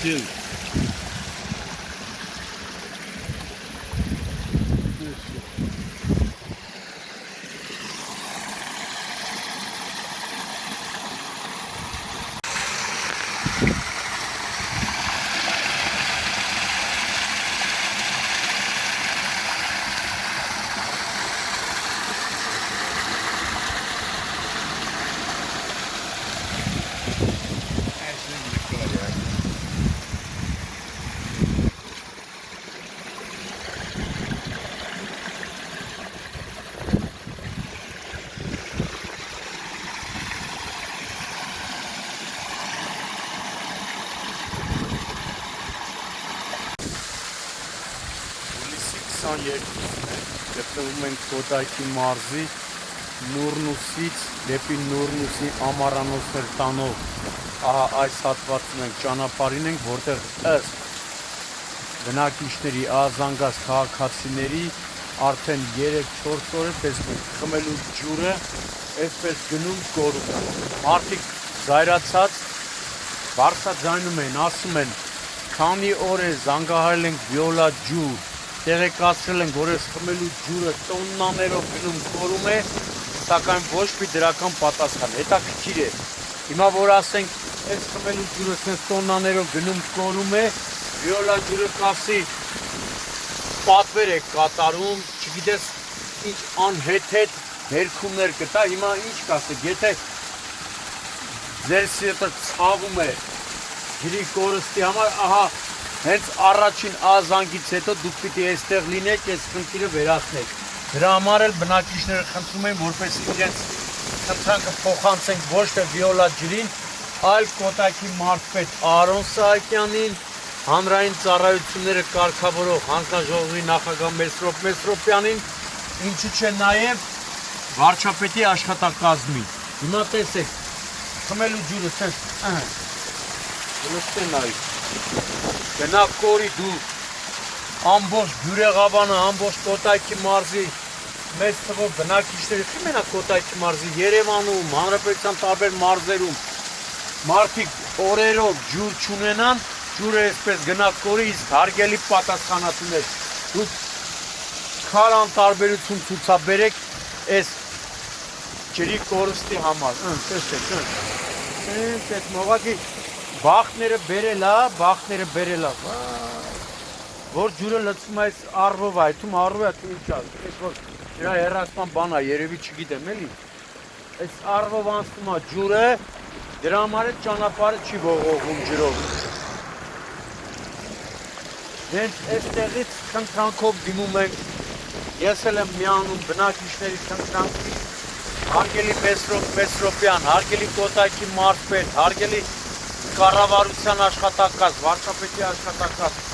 Ջիլ։ Գտնվում ենք Կոտայքի մարզի Նուրնուսից դեպի Նուրնուսի ամառանոցներ տանող այս հատվածում ենք ճանապարհին ենք, որտեղ ըստ բնակիչների ազանգած քաղաքացիների արդեն 3-4 օր է տեսնում խմելու ջուրը այսպես գնում կորում։ Մարդիկ զայրացած բարձրաձայնում են, ասում են, քանի օր է զանգահարել ենք վիոլա ջուր, տեղեկացրել ենք, որ այս խմելու ջուրը տոննաներով գնում կորում է, սակայն ոչ մի դրական պատասխան։ Հետաքրքիր է։ Հիմա որ ասենք, այս խմելու ջուրը sense տոննաներով գնում կորում է, վիոլա ջուրը կասի պատվեր է կատարում, չգիտես ինչ անհեթեթ ներքումներ կտա, հիմա ինչ կասեք, եթե ձեր սիրտը ցավում է ջրի կորստի համար, ահա հենց առաջին ազանգից հետո դուք պիտի այստեղ լինեք, այս խնդիրը վերացնեք։ Դրա համար էլ բնակիչները խնդրում են, որպեսզի իրենց խնդրանքը փոխանցենք ոչ թե վիոլա ջրին, այլ Կոտայքի մարզպետ Արոն Սահակյանին, հանրային ծառայությունները կարգավորող հանձնաժողովի նախագահ Մեսրոպ Մեսրոպյանին, ինչու՞ չէ նաև վարչապետի աշխատակազմին։ Հիմա տեսեք, խմելու ջուրը sense լստեն նայեք։ Գնա կորի դու ամբողջ Բյուրեղաբանը, ամբողջ Կոտայքի մարզի մեծ թվով բնակիչների, չի մենակ Կոտայքի մարզի, Երևանում, հանրապետության տարբեր մարզերում մարդիկ օրերով ջուր չունենան, ջուրը այսպես գնա կորի, իսկ հարգելի պատասխանատուներ, դուք քար անտարբերություն ցուցաբերեք այս ջրի կորստի համար, տեսեք, այդ մողակի բախտները բերել է, որ ջուրը լցվում է այս առվով, այդում առվով է, ինչ ասում, այս որ դրա հեռացման բան է, երևի չգիտեմ էլի, այս առվով անցնում է ջուրը, դրա համար է ճանապարհը չի ողողում ջրով։ Հենց այստեղից խնդրանքով դիմում ենք, ես էլ եմ միանում բնակիչների խնդրանքի, հարգելի Մեսրոպ Մեսրոպյան, հարգելի Կոտայքի մարզպետ, հարգելի կառավարության աշխատակազմ, վարչապետի աշխատակազմ,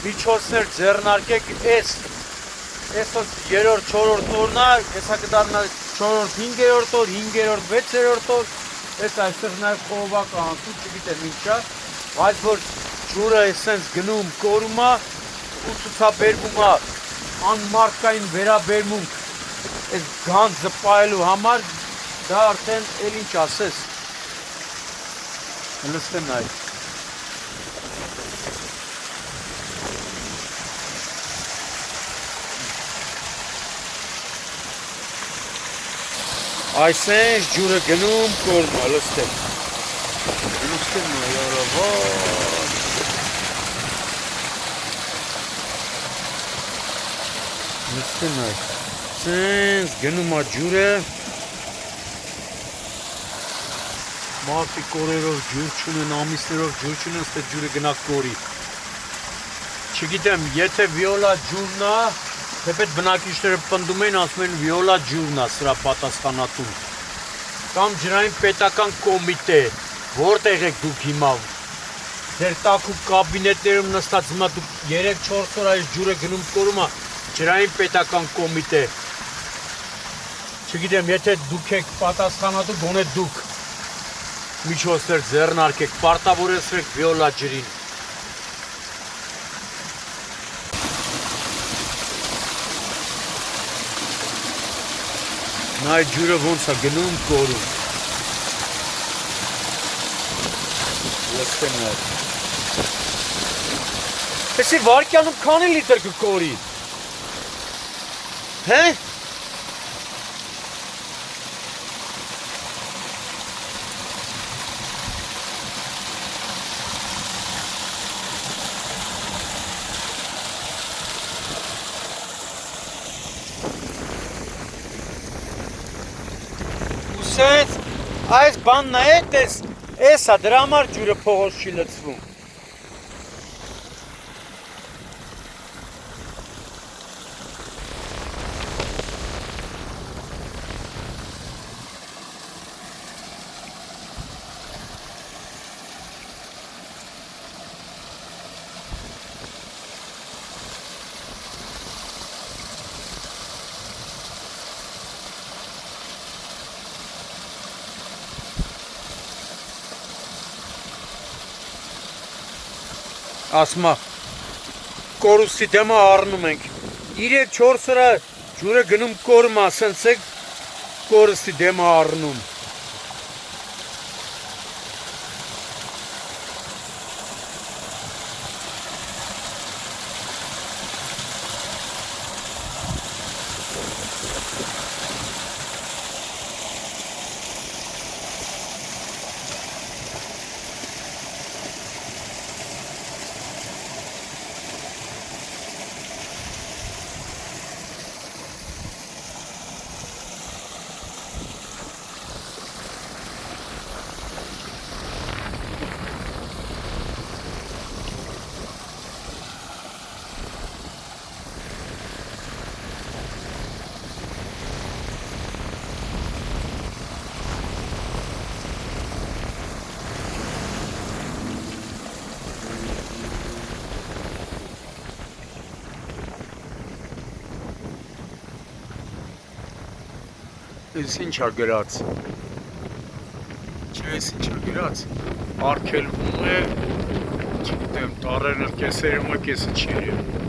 միջոցներ ձեռնարկեք, այսօր 3-4 օրն է, հեսա կդառնա 4-րդ, 5-րդ օր, 5-րդ, 6-րդ օր, այս այստեղ նաև խողովակ անցում, չգիտեմ ինչա, բայց որ ջուրը այսպես գնում կորում է ու ցուցաբերվում է անմարդկային վերաբերմունք այս գանձը պահելու համար, դա արդեն էլ ինչ ասես։ Լստեմ նայ։ Այսպես ջուրը գնում կորում է, լստեմ։ Լստեմ նայ, արավա։ Լստեմ նայ։ Այսպես գնում է ջուրը։ Մարդիկ օրերով ջուր չունեն, ամիսներով ջուր չունեն, ստե ջուրը գնա կորի։ Չգիտեմ, եթե վիոլա ջուրն է, թեպետ բնակիչները պնդում են, ասում են վիոլա ջուրն է սրա պատասխանատուն։ Կամ ջրային պետական կոմիտե, որտեղ եք դուք հիմա։ Ձեր տաքուկ կաբինետներում նստած հիմա դուք 3-4 օր այս ջուրը գնում կորում է, ջրային պետական կոմիտե։ Չգիտեմ, եթե դուք եք պատասխանատու, գոնե դուք միջոցներ ձեռնարկեք, պարտավորեցրեք վիոլա ջրին։ Նա այդ ջուրը ոնց է գնում կորում։ Լսեմ նայ։ Էսի վարկյանում քանի լիտր կկորի։ Հե՞։ Ուսենց այս բանն է էս, էսա դրա համար ջուրը փողոց չի լցվում։ Ասմա կորուստի դեմը առնում ենք 3-4 օրա ջուրը գնում կորում ասենց է կորուստի դեմը առնում Ես ինչա գրած Չէ, ես ինչա գրած Արգելվում է Չգիտեմ, տարերն էլ կեսերը մը կեսը չի երևում